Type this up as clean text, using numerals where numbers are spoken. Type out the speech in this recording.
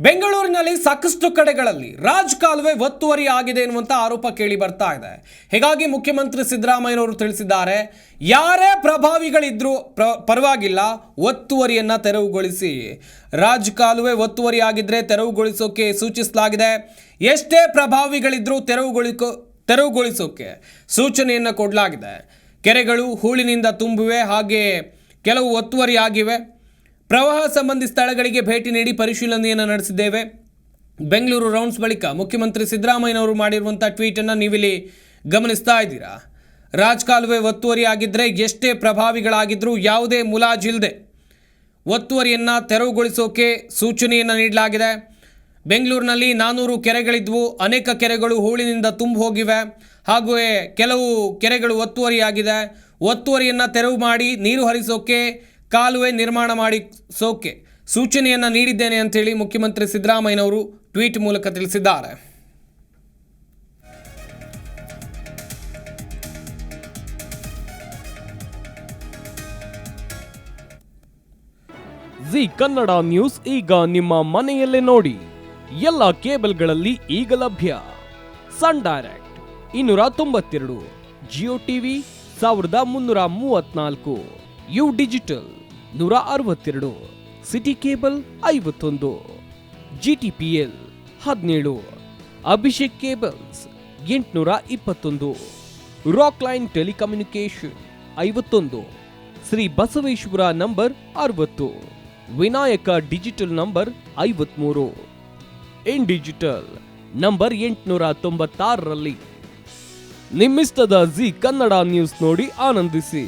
ಬೆಂಗಳೂರಿನಲ್ಲಿ ಸಾಕಷ್ಟು ಕಡೆಗಳಲ್ಲಿ ರಾಜಕಾಲುವೆ ಒತ್ತುವರಿ ಆಗಿದೆ ಎನ್ನುವಂತ ಆರೋಪ ಕೇಳಿ ಬರ್ತಾ ಇದೆ. ಹೀಗಾಗಿ ಮುಖ್ಯಮಂತ್ರಿ ಸಿದ್ದರಾಮಯ್ಯನವರು ತಿಳಿಸಿದ್ದಾರೆ, ಯಾರೇ ಪ್ರಭಾವಿಗಳಿದ್ರೂ ಪರವಾಗಿಲ್ಲ, ಒತ್ತುವರಿಯನ್ನ ತೆರವುಗೊಳಿಸಿ. ರಾಜಕಾಲುವೆ ಒತ್ತುವರಿ ಆಗಿದ್ರೆ ತೆರವುಗೊಳಿಸೋಕೆ ಸೂಚಿಸಲಾಗಿದೆ. ಎಷ್ಟೇ ಪ್ರಭಾವಿಗಳಿದ್ರೂ ತೆರವುಗೊಳಿಸೋಕೆ ಸೂಚನೆಯನ್ನು ಕೊಡಲಾಗಿದೆ. ಕೆರೆಗಳು ಹೂಳಿನಿಂದ ತುಂಬಿವೆ, ಹಾಗೆ ಕೆಲವು ಒತ್ತುವರಿ ಆಗಿವೆ. ಪ್ರವಾಹ ಸಂಬಂಧಿ ಸ್ಥಳಗಳಿಗೆ ಭೇಟಿ ನೀಡಿ ಪರಿಶೀಲನೆಯನ್ನು ನಡೆಸಿದ್ದೇವೆ. ಬೆಂಗಳೂರು ರೌಂಡ್ಸ್ ಬಳಿಕ ಮುಖ್ಯಮಂತ್ರಿ ಸಿದ್ದರಾಮಯ್ಯನವರು ಮಾಡಿರುವಂಥ ಟ್ವೀಟನ್ನು ನೀವಿಲ್ಲಿ ಗಮನಿಸ್ತಾ ಇದ್ದೀರಾ. ರಾಜಕಾಲುವೆ ಒತ್ತುವರಿ ಆಗಿದ್ದರೆ ಎಷ್ಟೇ ಪ್ರಭಾವಿಗಳಾಗಿದ್ದರೂ ಯಾವುದೇ ಮುಲಾಜಿಲ್ಲದೆ ಒತ್ತುವರಿಯನ್ನು ತೆರವುಗೊಳಿಸೋಕೆ ಸೂಚನೆಯನ್ನು ನೀಡಲಾಗಿದೆ. ಬೆಂಗಳೂರಿನಲ್ಲಿ 400 ಕೆರೆಗಳಿದ್ವು, ಅನೇಕ ಕೆರೆಗಳು ಹೂಳಿನಿಂದ ತುಂಬಿ ಹೋಗಿವೆ, ಹಾಗೆಯೇ ಕೆಲವು ಕೆರೆಗಳು ಒತ್ತುವರಿಯಾಗಿದೆ. ಒತ್ತುವರಿಯನ್ನು ತೆರವು ಮಾಡಿ ನೀರು ಹರಿಸೋಕೆ, ಕಾಲುವೆ ನಿರ್ಮಾಣ ಮಾಡಿಸೋಕೆ ಸೂಚನೆಯನ್ನು ನೀಡಿದ್ದೇನೆ ಅಂತೇಳಿ ಮುಖ್ಯಮಂತ್ರಿ ಸಿದ್ದರಾಮಯ್ಯನವರು ಟ್ವೀಟ್ ಮೂಲಕ ತಿಳಿಸಿದ್ದಾರೆ. ಜಿ ಕನ್ನಡ ನ್ಯೂಸ್ ಈಗ ನಿಮ್ಮ ಮನೆಯಲ್ಲೇ ನೋಡಿ. ಎಲ್ಲ ಕೇಬಲ್ಗಳಲ್ಲಿ ಈಗ ಲಭ್ಯ. Sun direct 292, Jio TV 1334, U digital 162, city cable 51, GTPL 17, Abhishek cables 821, rock line telecommunication 51, Shri Basaveshwara number 60, Vinayaka digital number 53, in digital number 896ರಲ್ಲಿ. ನಿಮ್ಮಿಷ್ಟದ ಜಿ ಕನ್ನಡ ನ್ಯೂಸ್ ನೋಡಿ ಆನಂದಿಸಿ.